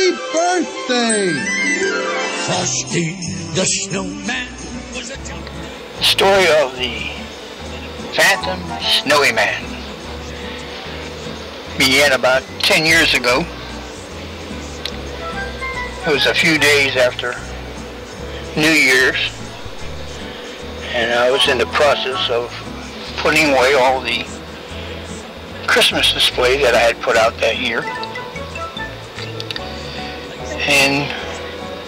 Happy birthday! Frosty the Snowman was a Story of the Phantom Snowy Man began about 10 years ago. It was a few days after New Year's, and I was in the process of putting away all the Christmas display that I had put out that year. In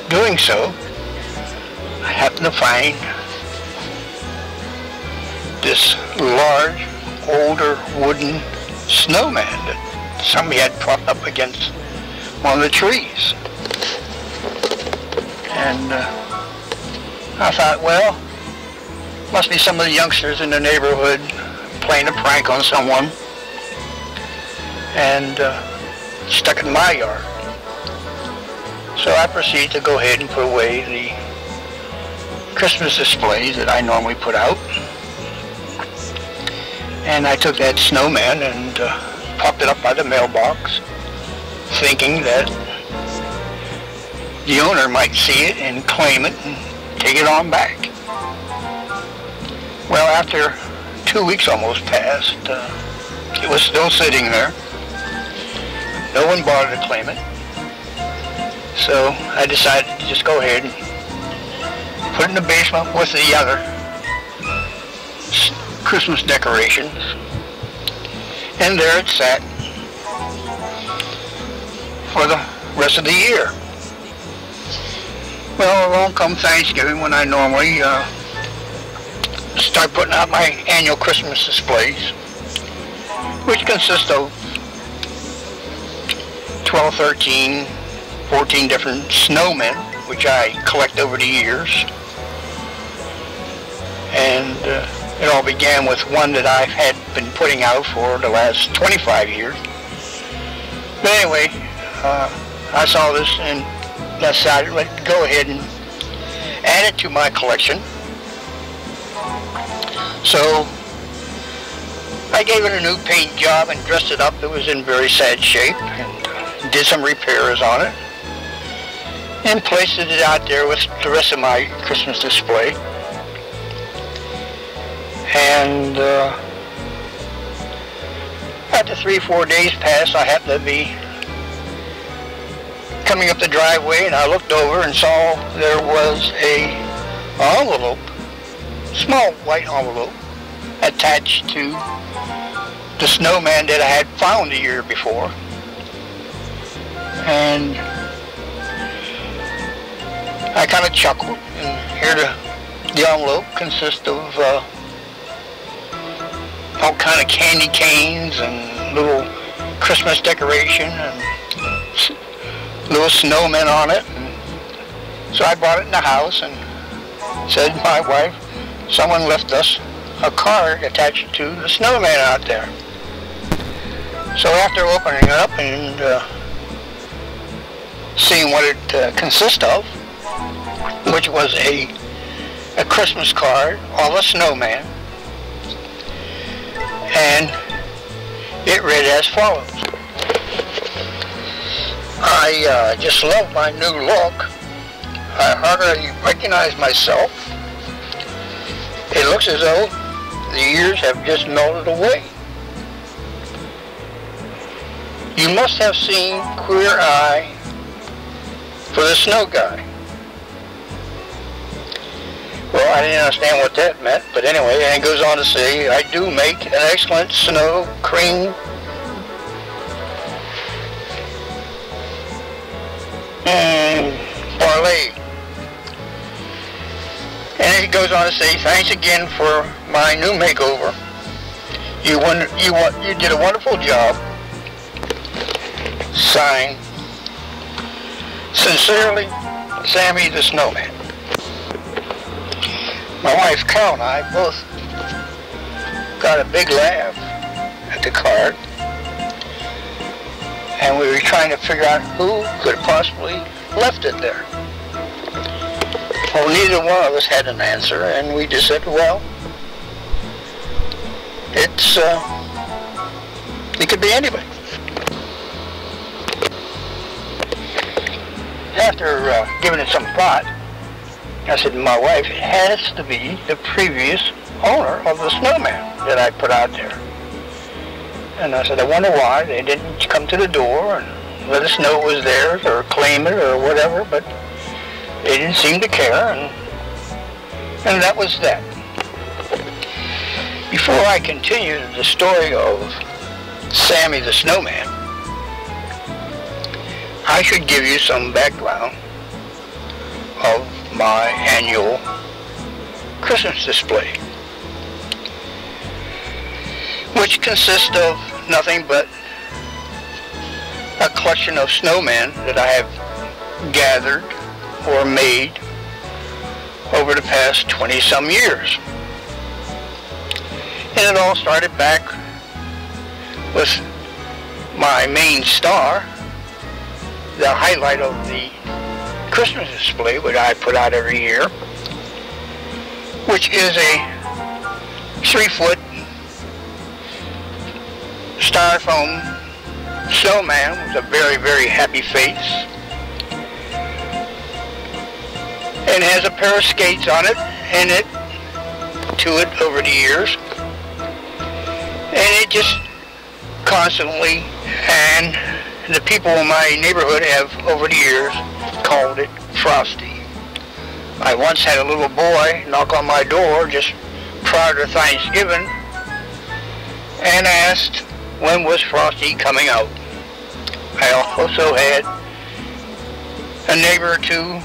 doing so, I happened to find this large, older wooden snowman that somebody had propped up against one of the trees. And I thought, well, must be some of the youngsters in the neighborhood playing a prank on someone, and stuck it in my yard. So I proceeded to go ahead and put away the Christmas displays that I normally put out. And I took that snowman and popped it up by the mailbox, thinking that the owner might see it and claim it and take it on back. Well, after 2 weeks almost passed, it was still sitting there. No one bothered to claim it. So I decided to just go ahead and put it in the basement with the other Christmas decorations. And there it sat for the rest of the year. Well, along come Thanksgiving, when I normally start putting out my annual Christmas displays, which consist of 12, 13, 14 different snowmen, which I collect over the years. And it all began with one that I had been putting out for the last 25 years. But anyway, I saw this and decided to go ahead and add it to my collection. So I gave it a new paint job and dressed it up. It was in very sad shape, and did some repairs on it, and placed it out there with the rest of my Christmas display. And after 3-4 days passed, I happened to be coming up the driveway, and I looked over and saw there was a envelope, small white envelope, attached to the snowman that I had found the year before. And I kind of chuckled, and here the envelope consists of all kind of candy canes and little Christmas decoration and little snowmen on it. And so I brought it in the house and said to my wife, someone left us a card attached to the snowman out there. So after opening it up and seeing what it consists of, which was a Christmas card of a snowman, and it read as follows: I just love my new look. I hardly recognize myself. It looks as though the years have just melted away. You must have seen Queer Eye for the Snow Guy. Well, I didn't understand what that meant, but anyway, and it goes on to say, I do make an excellent snow cream parlay. And it goes on to say, thanks again for my new makeover. You did a wonderful job. Signed, sincerely, Sammy the Snowman. My wife Carol and I both got a big laugh at the card, and we were trying to figure out who could have possibly left it there. Well, neither one of us had an answer, and we just said, well, it could be anybody. after giving it some thought, I said to my wife, it has to be the previous owner of the snowman that I put out there. And I said, I wonder why they didn't come to the door and let us know it was theirs or claim it or whatever, but they didn't seem to care, and that was that. Before I continue the story of Sammy the Snowman, I should give you some background of my annual Christmas display, which consists of nothing but a collection of snowmen that I have gathered or made over the past 20-some years. And it all started back with my main star, the highlight of the Christmas display, which I put out every year, which is a 3-foot styrofoam snowman with a very, very happy face, and has a pair of skates on it, and it to it over the years, and it just constantly, and the people in my neighborhood have over the years called it Frosty. I once had a little boy knock on my door just prior to Thanksgiving and asked when was Frosty coming out. I also had a neighbor or two,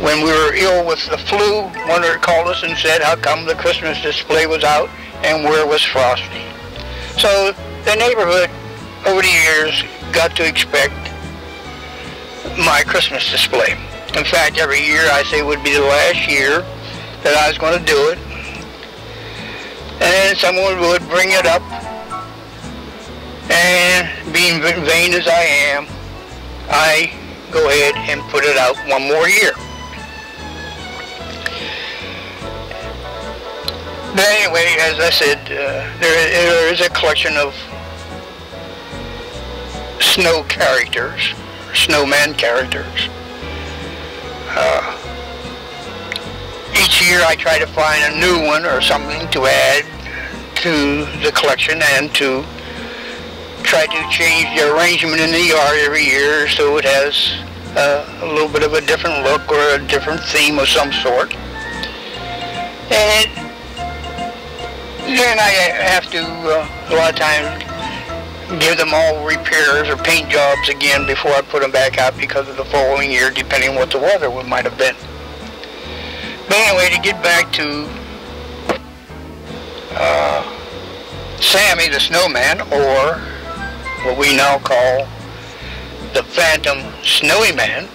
when we were ill with the flu, one that called us and said how come the Christmas display was out and where was Frosty. So the neighborhood over the years got to expect my Christmas display. In fact, every year I say would be the last year that I was going to do it, and someone would bring it up, and being vain as I am, I go ahead and put it out one more year. But anyway, as I said, there is a collection of snow characters, snowman characters. Each year I try to find a new one or something to add to the collection, and to try to change the arrangement in the yard every year so it has a little bit of a different look or a different theme of some sort. And then I have to, a lot of times, give them all repairs or paint jobs again before I put them back out because of the following year, depending on what the weather might have been. But anyway, to get back to Sammy the Snowman, or what we now call the Phantom Snowy Man,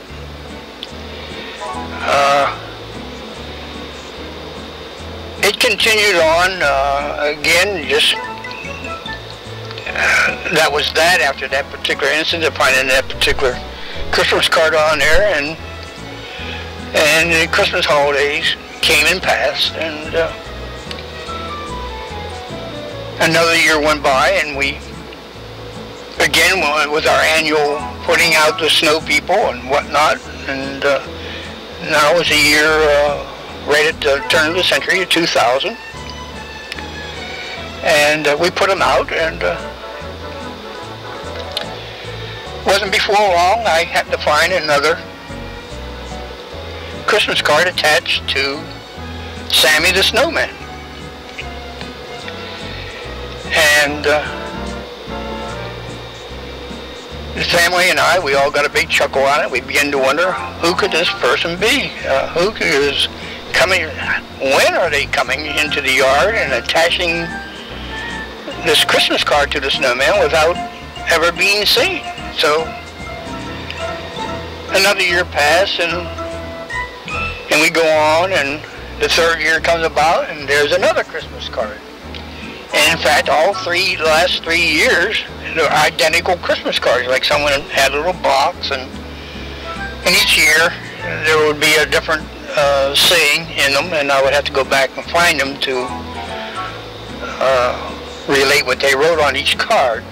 it continued on again, just that was that after that particular incident of finding that particular Christmas card on there, and the Christmas holidays came and passed, and another year went by, and we again went with our annual putting out the snow people and whatnot, and now it's a year right at the turn of the century, 2000, and we put them out, and wasn't before long I had to find another Christmas card attached to Sammy the Snowman. And the family and I, we all got a big chuckle on it. We began to wonder, who could this person be? Who is coming? When are they coming into the yard and attaching this Christmas card to the snowman without ever being seen? So another year passed, and we go on, and the third year comes about, and there's another Christmas card. And in fact, all last three years, they're identical Christmas cards. Like someone had a little box, and each year there would be a different saying in them, and I would have to go back and find them to relate what they wrote on each card.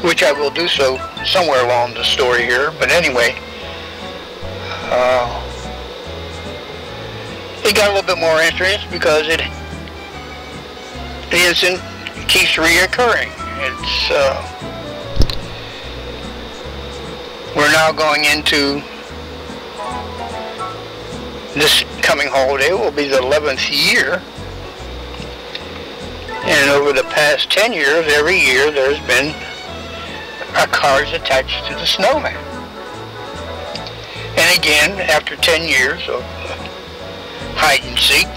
which I will do so somewhere along the story here. But anyway, it got a little bit more interest because the incident keeps reoccurring. We're now going into this coming holiday will be the 11th year, and over the past 10 years, every year there's been cars attached to the snowman. And again, after 10 years of hide and seek,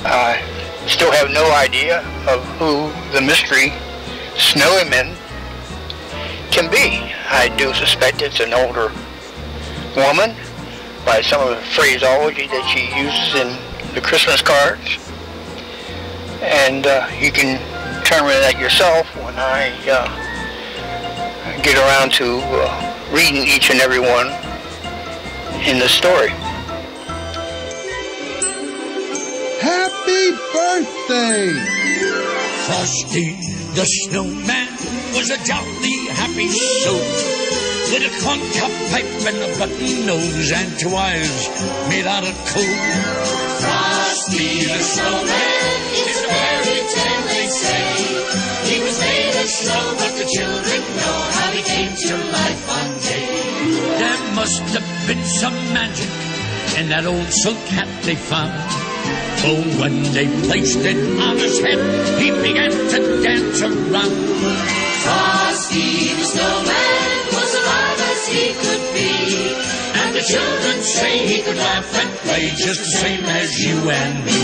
I still have no idea of who the mystery snowy man can be. I do suspect it's an older woman by some of the phraseology that she uses in the Christmas cards. And you can determine that yourself when I get around to reading each and every one in the story. Happy birthday! Frosty the Snowman was a jolly happy soul, with a corncob pipe and a button nose and 2 eyes made out of coal. Frosty the Snowman, it's a fairy tale they say. He was made of snow, but the children know how he came to life one day. There must have been some magic in that old silk hat they found. For when they placed it on his head, he began to dance around. Frosty the Snowman was alive as he could be, and the children say he could laugh and play just the same as you and me.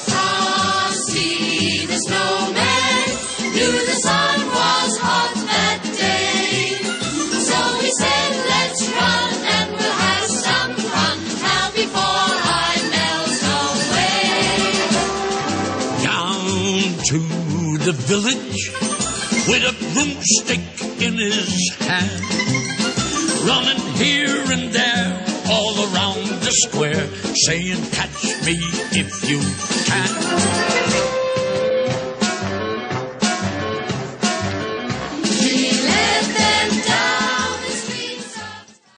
Frosty the Snowman knew the sun was hot that day, so he said, let's run and we'll have some fun now before I melt away. Down to the village with a broomstick in his hand, running here and there all around the square, saying, catch me if you can.